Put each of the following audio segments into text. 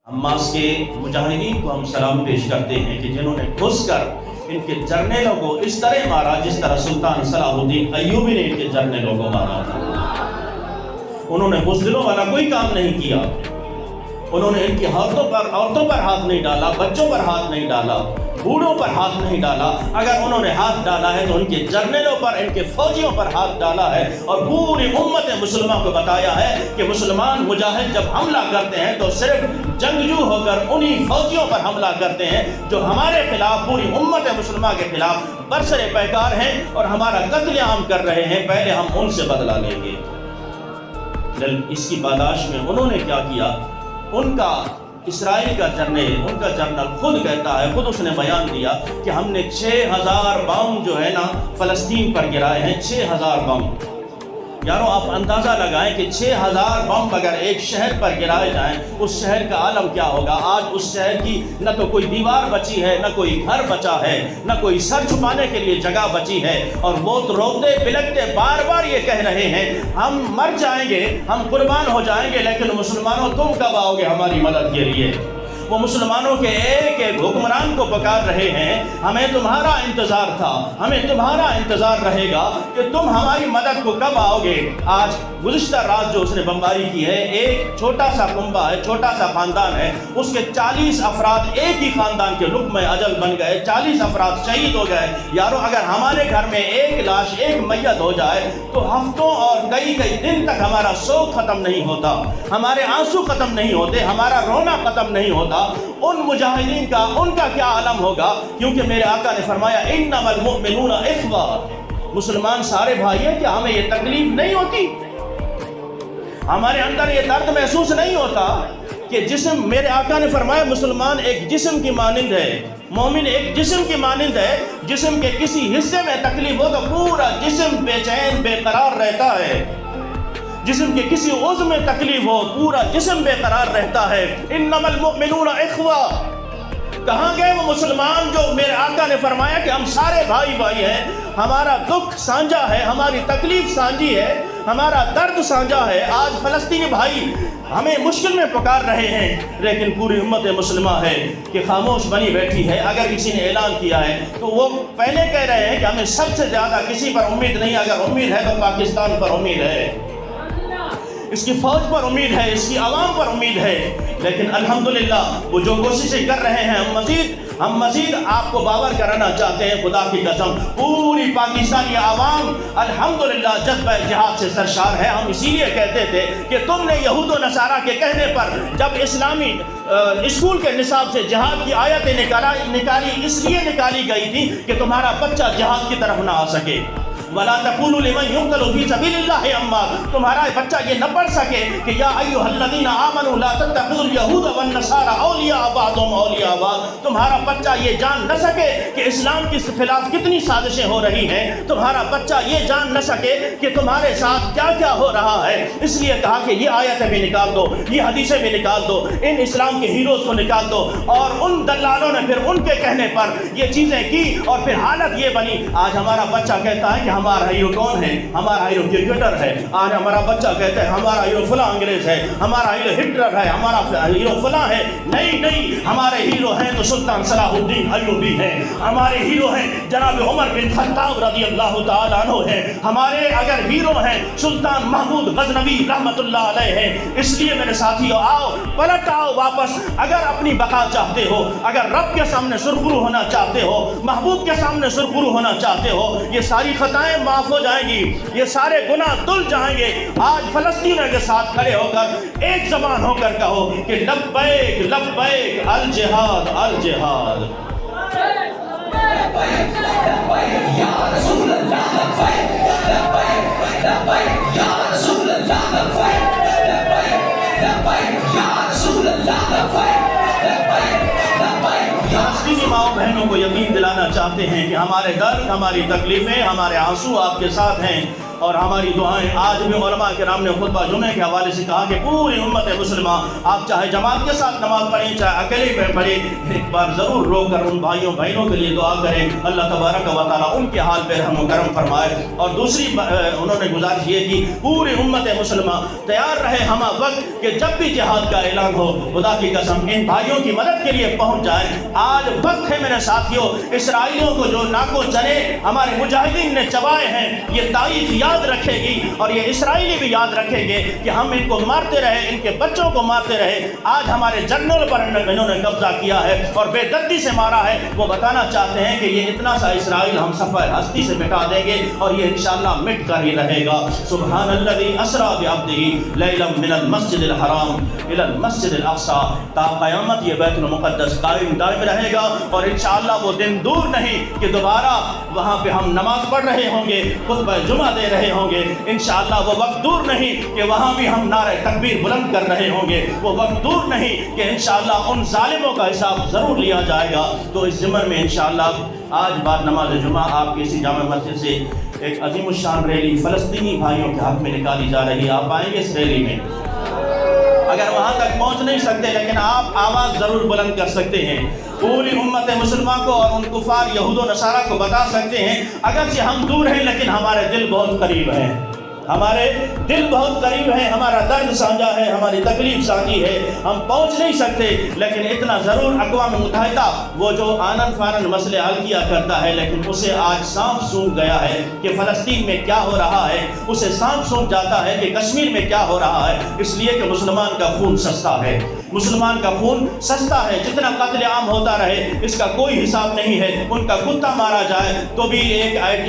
Hamas کے مجاہدین کو ہم سلام پیش کرتے ہیں کہ جنہوں نے گھس کر ان کے جرنیلوں کو اس طرح مارا جس طرح سلطان صلاح الدین ایوبی نے ان کے جرنیلوں کو مارا تھا۔ انہوں نے بزدلوں والا کوئی کام نہیں کیا، انہوں نے ان کی عورتوں پر ہاتھ نہیں ڈالا، بچوں پر ہاتھ نہیں ڈالا، بوڑھوں پر ہاتھ نہیں ڈالا۔ اگر انہوں نے ہاتھ ڈالا ہے تو ان کے جرنیلوں پر، ان کے فوجیوں پر ہاتھ ڈالا ہے، اور پوری امت مسلمہ کو بتایا ہے کہ مسلمان مجاہد جب حملہ کرتے ہیں تو صرف جنگجو ہو کر انہی فوجیوں پر حملہ کرتے ہیں جو ہمارے خلاف، پوری امت مسلمہ کے خلاف برسر پیکار ہیں اور ہمارا قتل عام کر رہے ہیں۔ پہلے ہم ان سے بدلہ لیں گے۔ اس کی پاداش میں انہوں نے کیا کیا؟ ان کا اسرائیل کا جنرل خود کہتا ہے، خود اس نے بیان دیا کہ ہم نے 6000 بم جو ہے نا فلسطین پر گرائے ہیں۔ 6000 بم، یارو آپ اندازہ لگائیں کہ 6000 بم اگر ایک شہر پر گرائے جائیں اس شہر کا عالم کیا ہوگا۔ آج اس شہر کی نہ تو کوئی دیوار بچی ہے، نہ کوئی گھر بچا ہے، نہ کوئی سر چھپانے کے لیے جگہ بچی ہے، اور وہ تو روتے بلکتے بار بار یہ کہہ رہے ہیں ہم مر جائیں گے، ہم قربان ہو جائیں گے، لیکن مسلمانوں تم کب آؤ گے ہماری مدد کے لیے؟ وہ مسلمانوں کے ایک ایک حکمران کو پکار رہے ہیں، ہمیں تمہارا انتظار تھا، ہمیں تمہارا انتظار رہے گا کہ تم ہماری مدد کو کب آؤ گے۔ آج گزشتہ رات جو اس نے بمباری کی ہے، ایک چھوٹا سا کنبہ ہے، چھوٹا سا خاندان ہے، اس کے 40 افراد ایک ہی خاندان کے لقمہ اجل بن گئے، 40 افراد شہید ہو گئے۔ یارو اگر ہمارے گھر میں ایک لاش، ایک میت ہو جائے تو ہفتوں اور کئی دن تک ہمارا شوق ختم نہیں ہوتا، ہمارے آنسو ختم نہیں ہوتے، ہمارا رونا ختم نہیں ہوتا۔ ان مجاہدین کا، ان کا کیا عالم ہوگا؟ کیونکہ میرے آقا نے فرمایا انما المؤمنون اخوہ، مسلمان سارے بھائی ہیں۔ کیا ہمیں یہ تکلیف نہیں ہوتی؟ ہمارے اندر یہ درد محسوس نہیں ہوتا کہ جسم، میرے آقا نے فرمایا مسلمان ایک جسم کی مانند ہے، مومن ایک جسم کی مانند ہے، جسم کے کسی حصے میں تکلیف ہو تو پورا جسم بے چین بے قرار رہتا ہے، جسم کے کسی عضو میں تکلیف ہو پورا جسم بے قرار رہتا ہے۔ انما المؤمنون اخوہ، کہاں گئے وہ مسلمان جو میرے آقا نے فرمایا کہ ہم سارے بھائی ہیں، ہمارا دکھ سانجا ہے، ہماری تکلیف سانجی ہے، ہمارا درد سانجا ہے۔ آج فلسطینی بھائی ہمیں مشکل میں پکار رہے ہیں، لیکن پوری امت مسلمہ ہے کہ خاموش بنی بیٹھی ہے۔ اگر کسی نے اعلان کیا ہے تو وہ پہلے کہہ رہے ہیں کہ ہمیں سب سے زیادہ کسی پر امید نہیں، اگر امید ہے تو پاکستان پر امید ہے، اس کی فوج پر امید ہے، اس کی عوام پر امید ہے۔ لیکن الحمدللہ وہ جو کوششیں کر رہے ہیں، ہم مزید آپ کو باور کرانا چاہتے ہیں، خدا کی قسم پوری پاکستانی عوام الحمدللہ جذبہ جہاد سے سرشار ہے۔ ہم اسی لیے کہتے تھے کہ تم نے یہود و نصارہ کے کہنے پر جب اسلامی اسکول کے نصاب سے جہاد کی آیتیں نکالی، اس لیے نکالی گئی تھی کہ تمہارا بچہ جہاد کی طرف نہ آ سکے۔ وَلَا تَقُولُوا لِمَنْ يُقْتَلُ فِي سَبِيلِ اللَّهِ أَمْوَاتٌ، تمہارا بچہ یہ نہ پڑھ سکے کہ یا ایھا الذین آمنوا لا تتخذوا اليهود والنصارى اولیاء بعضهم اولیاء بعض، تمہارا بچہ یہ جان نہ سکے کہ اسلام کے خلاف کتنی سازشیں ہو رہی ہیں، تمہارا بچہ یہ جان نہ سکے کہ تمہارے ساتھ کیا کیا ہو رہا ہے۔ اس لیے کہا کہ یہ آیتیں بھی نکال دو، یہ حدیثیں بھی نکال دو، ان اسلام کے ہیروز کو نکال دو۔ اور ان دلالوں نے پھر ان کے کہنے پر یہ چیزیں کی، اور پھر حالت یہ بنی آج ہمارا بچہ کہتا ہے کہ ہمارا ہیرو کون ہے؟ ہمارا ہیرو کرکٹر ہے۔ آج ہمارا بچہ کہتا ہے ہمارا ہیرو فلاں انگریز ہے، ہمارا ہیرو ہٹلر ہے، ہمارا ہیرو فلاں ہے۔ نہیں، ہمارے ہیرو ہیں تو سلطان صلاح الدین ایوبی ہیں، ہمارے ہیرو ہیں جناب عمر بن خطاب رضی اللہ تعالیٰ عنہ ہیں، ہمارے اگر ہیرو ہیں سلطان محمود غزنوی رحمت اللہ علیہ ہیں۔ اس لیے میرے ساتھیو آؤ، پلٹ آؤ واپس، اگر اپنی بقا چاہتے ہو، اگر رب کے سامنے سرخرو ہونا چاہتے ہو، محبوب کے سامنے سرخرو ہونا چاہتے ہو، یہ ساری خطائیں معاف ہو جائیں گی، یہ سارے گناہ دھل جائیں گے۔ آج فلسطینیوں کے ساتھ کھڑے ہو کر ایک زبان ہو کر کہو کہ لبیک لبیک الجہاد الجہاد۔ یا رسول اللہ لبیک لبیک لبیک یا رسول اللہ لبیک لبیک لبیک یا رسول اللہ لبیک لبیک لبیک۔ فلسطینی ماؤں بہنوں کو یقین دلانا چاہتے ہیں کہ ہمارے درد، ہماری تکلیفیں، ہمارے آنسو آپ کے ساتھ ہیں۔ اور ہماری دعائیں آج بھی علماء کرام نے خطبہ جمعے کے حوالے سے کہا کہ پوری امت مسلمہ آپ چاہے جماعت کے ساتھ نماز پڑھیں چاہے اکیلے میں پڑھیں، ایک بار ضرور رو کر ان بھائیوں بہنوں کے لیے دعا کریں، اللہ تبارک و تعالیٰ ان کے حال پہ رحم و کرم فرمائے۔ اور دوسری انہوں نے گزارش یہ کی پوری امت مسلمہ تیار رہے ہم وقت کہ جب بھی جہاد کا اعلان ہو خدا کی قسم ان بھائیوں کی مدد کے لیے پہنچ جائیں۔ آج وقت ہے میرے ساتھیوں، اسرائیلیوں کو جو ناکو چنے ہمارے مجاہدین نے چبائے ہیں یہ تاریخ یاد رکھے گی اور یہ اسرائیلی بھی یاد رکھیں گے کہ ہم ان کو مارتے رہے، ان کے بچوں کو مارتے رہے۔ آج ہمارے جنرل پر انہوں نے قبضہ کیا ہے اور بے دردی سے مارا ہے۔ وہ بتانا چاہتے ہیں کہ یہ اتنا سا اسرائیل ہم صفحہ ہستی سے مٹا دیں گے اور یہ انشاءاللہ مٹ کر ہی رہے گا۔ سبحان الذی اسریٰ بعبدہ لیلا من المسجد الحرام الی المسجد الاقصی، تا قیامت یہ بیت المقدس قائم دائم رہے گا اور انشاءاللہ وہ دن دور نہیں کہ دوبارہ وہاں پہ ہم نماز پڑھ رہے ہوں گے، خطبہ جمعہ دے رہے ہوں گے۔ انشاءاللہ وہ وقت دور نہیں کہ وہاں بھی ہم نعرہ تکبیر بلند کر رہے ہوں گے، وہ وقت دور نہیں کہ انشاءاللہ ان ظالموں کا حساب ضرور لیا جائے گا۔ تو اس ضمن میں انشاءاللہ آج بعد نماز جمعہ آپ کی اسی جامع مسجد سے ایک عظیم الشان ریلی فلسطینی بھائیوں کے حق میں نکالی جا رہی ہے۔ آپ آئیں گے اس ریلی میں؟ اگر وہاں تک پہنچ نہیں سکتے لیکن آپ آواز ضرور بلند کر سکتے ہیں، پوری امت مسلمہ کو اور ان کفار یہود و نصارہ کو بتا سکتے ہیں اگرچہ ہم دور ہیں لیکن ہمارے دل بہت قریب ہیں، ہمارے دل بہت قریب ہیں، ہمارا درد سانجا ہے، ہماری تکلیف سانجی ہے، ہم پہنچ نہیں سکتے لیکن اتنا ضرور اقوام متحدہ وہ جو آنن فانن مسئلے حل کیا کرتا ہے لیکن اسے آج سانپ سونپ گیا ہے کہ فلسطین میں کیا ہو رہا ہے، اسے سانپ سونپ جاتا ہے کہ کشمیر میں کیا ہو رہا ہے، اس لیے کہ مسلمان کا خون سستا ہے، مسلمان کا خون سستا ہے، جتنا قتل عام ہوتا رہے اس کا کوئی حساب نہیں ہے، ان کا کتا مارا جائے تو بھی ایک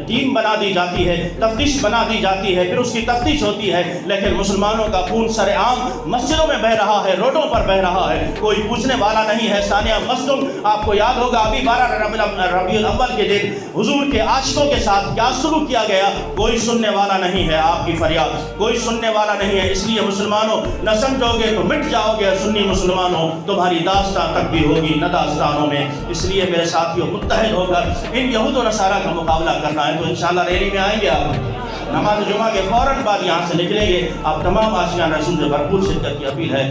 ٹیم بنا دی جاتی ہے، تفتیش بنا دی جاتی ہے، پھر اس کی تفتیش ہوتی ہے، لیکن مسلمانوں کا خون سر عام مسجدوں میں بہ رہا ہے، روڈوں پر بہ رہا ہے، کوئی پوچھنے والا نہیں ہے۔ ثانیہ مسجد آپ کو یاد ہوگا ابھی 12 ربیع الاول کے دن حضور کے عاشقوں کے ساتھ کیا سلوک کیا گیا، کوئی سننے والا نہیں ہے، آپ کی فریاد کوئی سننے والا نہیں ہے۔ اس لیے مسلمانوں نہ سمجھو گے تو مٹ جاؤ گے، سنی مسلمانوں تمہاری داستان تک بھی ہوگی نہ داستانوں میں۔ اس لیے میرے ساتھیوں متحد ہو کر ان یہود و نصارہ کا مقابلہ کرنا ہے۔ تو انشاءاللہ ریلی میں آئیں گے، آپ نماز جمعہ کے فوراً بعد یہاں سے نکلیں گے۔ آپ تمام عاشقان رسول سے بھرپور شرکت کی اپیل ہے۔